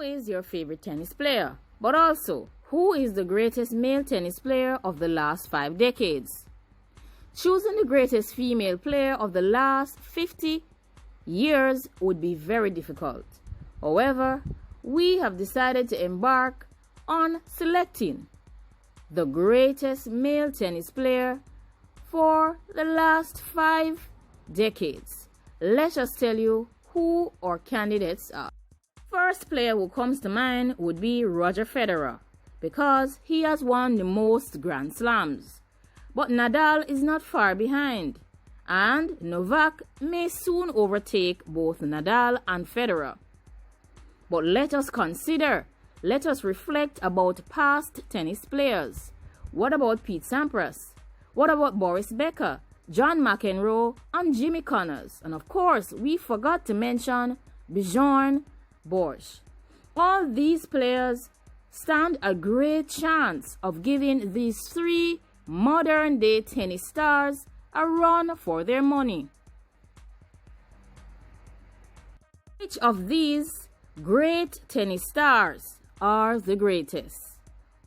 is your favorite tennis player? But also, who is the greatest male tennis player of the last 5 decades? Choosing the greatest female player of the last 50 years would be very difficult. However, we have decided to embark on selecting the greatest male tennis player for the last 5 decades. Let us tell you who our candidates are. First player who comes to mind would be Roger Federer, because he has won the most Grand Slams. But Nadal is not far behind, and Novak may soon overtake both Nadal and Federer. But let us reflect about past tennis players. What about Pete Sampras? What about Boris Becker, John McEnroe, and Jimmy Connors? And of course, we forgot to mention Bjorn Borg. All these players stand a great chance of giving these 3 modern-day tennis stars a run for their money. Which of these great tennis stars are the greatest?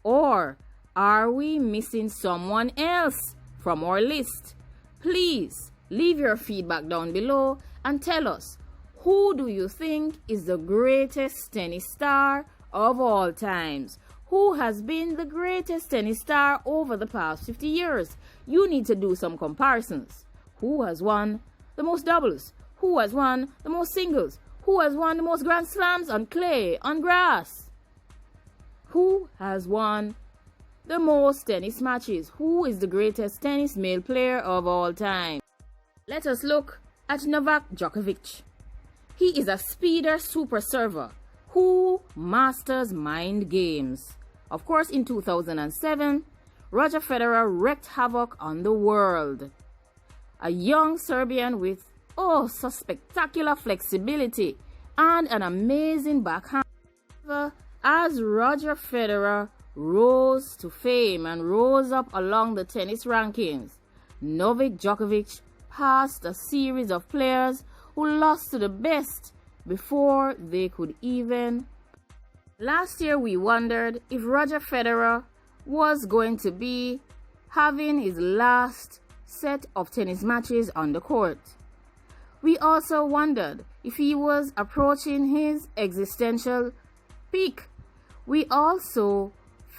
Or are we missing someone else from our list? Please leave your feedback down below and tell us, who do you think is the greatest tennis star of all times? Who has been the greatest tennis star over the past 50 years? You need to do some comparisons. Who has won the most doubles? Who has won the most singles? Who has won the most Grand Slams on clay, on grass? Who has won the most tennis matches? Who is the greatest tennis male player of all time? Let us look at Novak Djokovic. He is a speeder super server who masters mind games. Of course, in 2007, Roger Federer wreaked havoc on the world. A young Serbian with so spectacular flexibility and an amazing backhand. As Roger Federer rose to fame and rose up along the tennis rankings, Novak Djokovic passed a series of players who lost to the best before they could even. Last year we wondered if Roger Federer was going to be having his last set of tennis matches on the court. We also wondered if he was approaching his existential peak. We also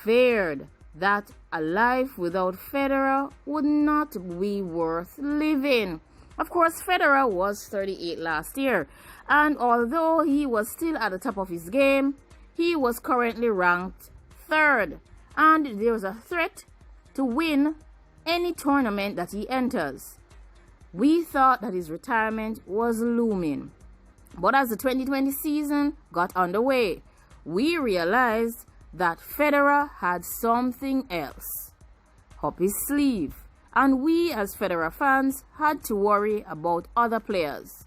feared that a life without Federer would not be worth living. Of course, Federer was 38 last year, and although he was still at the top of his game, he was currently ranked 3rd, and there was a threat to win any tournament that he enters. We thought that his retirement was looming. But as the 2020 season got underway, we realized that Federer had something else up his sleeve, and we as Federer fans had to worry about other players.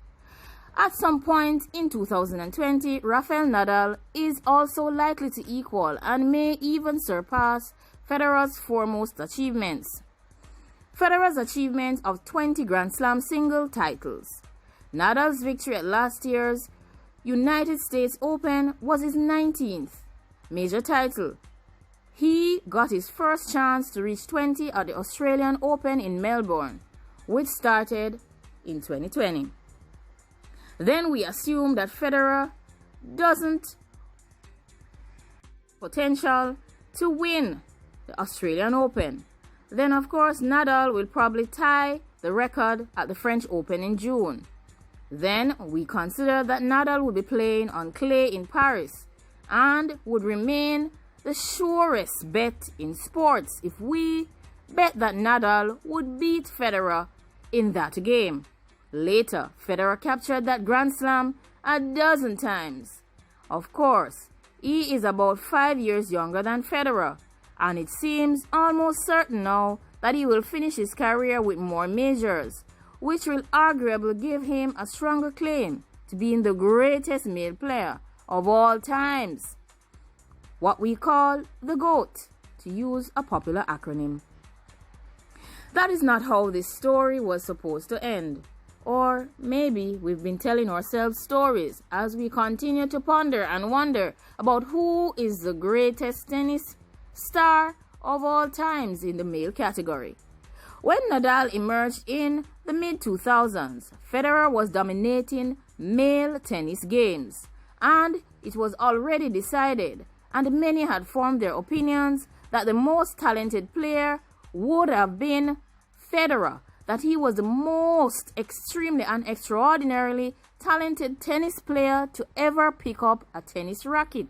At some point in 2020, Rafal Nadal is also likely to equal and may even surpass Federer's foremost achievements. Federer's achievement of 20 Grand Slam single titles. Nadal's victory at last year's United States Open was his 19th major title. He got his first chance to reach 20 at the Australian Open in Melbourne, which started in 2020. Then we assume that Federer doesn't potential to win the Australian Open. Then of course Nadal will probably tie the record at the French Open in June. Then we consider that Nadal will be playing on clay in Paris and would remain the surest bet in sports if we bet that Nadal would beat Federer in that game. Later, Federer captured that Grand Slam a dozen times. Of course, he is about 5 years younger than Federer, and it seems almost certain now that he will finish his career with more majors, which will arguably give him a stronger claim to being the greatest male player of all times. What we call the GOAT, to use a popular acronym. That is not how this story was supposed to end. Or maybe we've been telling ourselves stories as we continue to ponder and wonder about who is the greatest tennis star of all times in the male category. When Nadal emerged in the mid-2000s, Federer was dominating male tennis games, and it was already decided, and many had formed their opinions, that the most talented player would have been Federer, that he was the most extremely and extraordinarily talented tennis player to ever pick up a tennis racket.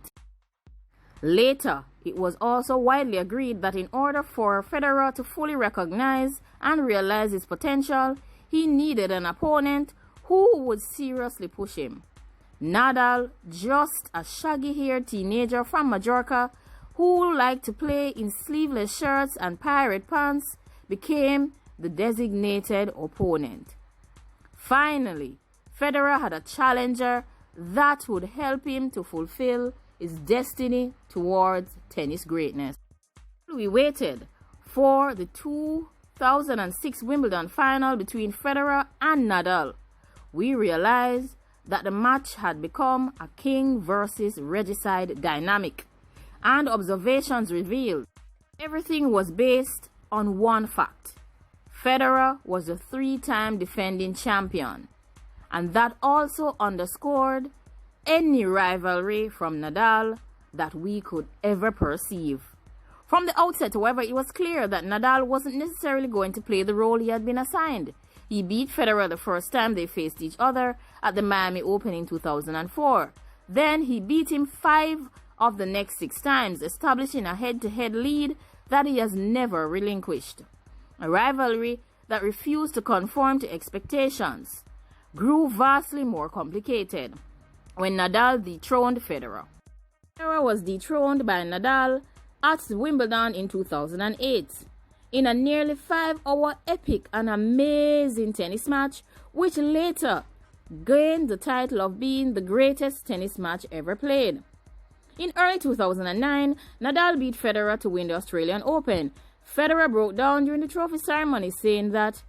Later, it was also widely agreed that in order for Federer to fully recognize and realize his potential, he needed an opponent who would seriously push him. Nadal, just a shaggy-haired teenager from Majorca who liked to play in sleeveless shirts and pirate pants, became the designated opponent. Finally, Federer had a challenger that would help him to fulfill his destiny towards tennis greatness. We waited for the 2006 Wimbledon final between Federer and Nadal. We realized that the match had become a king versus regicide dynamic, and observations revealed everything was based on one fact: Federer was a three-time defending champion, and that also underscored any rivalry from Nadal that we could ever perceive. From the outset, however, it was clear that Nadal wasn't necessarily going to play the role he had been assigned. He beat Federer the first time they faced each other at the Miami Open in 2004. Then he beat him 5 of the next 6 times, establishing a head-to-head lead that he has never relinquished. A rivalry that refused to conform to expectations grew vastly more complicated when Nadal dethroned Federer. Federer was dethroned by Nadal at Wimbledon in 2008 in a nearly 5-hour epic and amazing tennis match, which later gained the title of being the greatest tennis match ever played. In early 2009, Nadal beat Federer to win the Australian Open. Federer broke down during the trophy ceremony, saying that,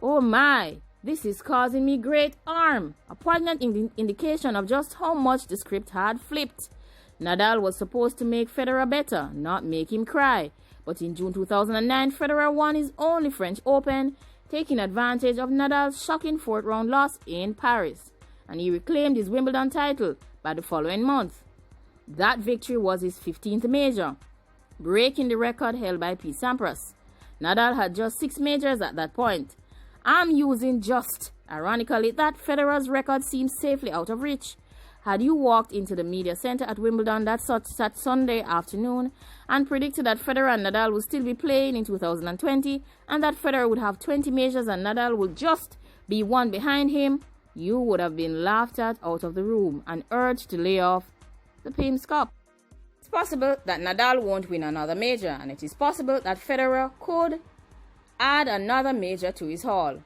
"Oh my, this is causing me great harm," a poignant indication of just how much the script had flipped. Nadal was supposed to make Federer better, not make him cry. But in June 2009, Federer won his only French Open, taking advantage of Nadal's shocking 4th-round loss in Paris, and he reclaimed his Wimbledon title by the following month. That victory was his 15th major, breaking the record held by Pete Sampras. Nadal had just 6 majors at that point. I'm using just. Ironically, that Federer's record seems safely out of reach. Had you walked into the media center at Wimbledon that Sunday afternoon and predicted that Federer and Nadal would still be playing in 2020 and that Federer would have 20 majors and Nadal would just be one behind him, you would have been laughed at out of the room and urged to lay off the PIMS Cup. It's possible that Nadal won't win another major, and it is possible that Federer could add another major to his haul.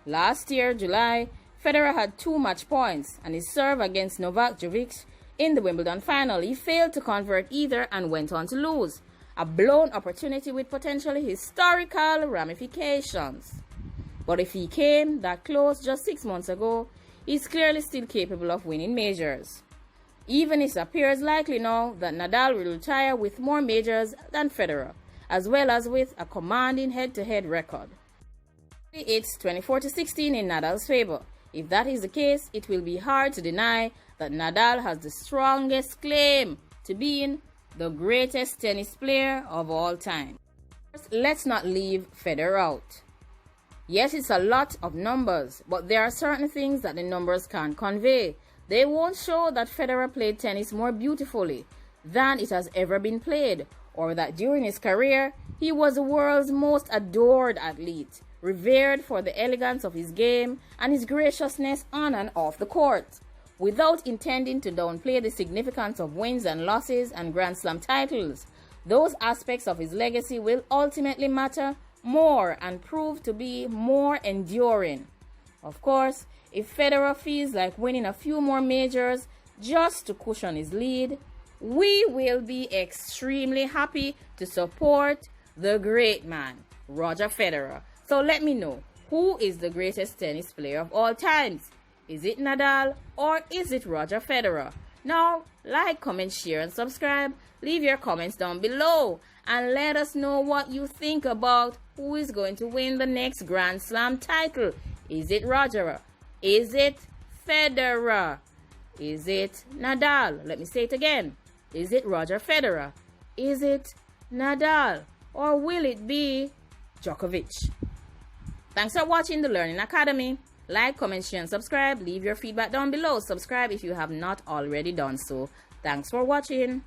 Last year, July, Federer had 2 match points, and his serve against Novak Djokovic in the Wimbledon final, he failed to convert either and went on to lose. A blown opportunity with potentially historical ramifications. But if he came that close just 6 months ago, he's clearly still capable of winning majors. Even it appears likely now that Nadal will retire with more majors than Federer, as well as with a commanding head-to-head record. It's 24-16 in Nadal's favor. If that is the case, it will be hard to deny that Nadal has the strongest claim to being the greatest tennis player of all time. First, let's not leave Federer out. Yes, it's a lot of numbers, but there are certain things that the numbers can't convey. They won't show that Federer played tennis more beautifully than it has ever been played, or that during his career, he was the world's most adored athlete, revered for the elegance of his game and his graciousness on and off the court. Without intending to downplay the significance of wins and losses and Grand Slam titles, those aspects of his legacy will ultimately matter more and prove to be more enduring. Of course, if Federer feels like winning a few more majors just to cushion his lead, we will be extremely happy to support the great man, Roger Federer. So let me know, Who is the greatest tennis player of all times? Is it Nadal or is it Roger Federer? Now, like, comment, share, and subscribe. Leave your comments down below and let us know what you think about who is going to win the next Grand Slam title. Is it Roger? Is it Federer? Is it Nadal? Let me say it again. Is it Roger Federer? Is it Nadal? Or will it be Djokovic? Thanks for watching the Learning Academy. Like, comment, share, and subscribe. Leave your feedback down below. Subscribe if you have not already done so. Thanks for watching.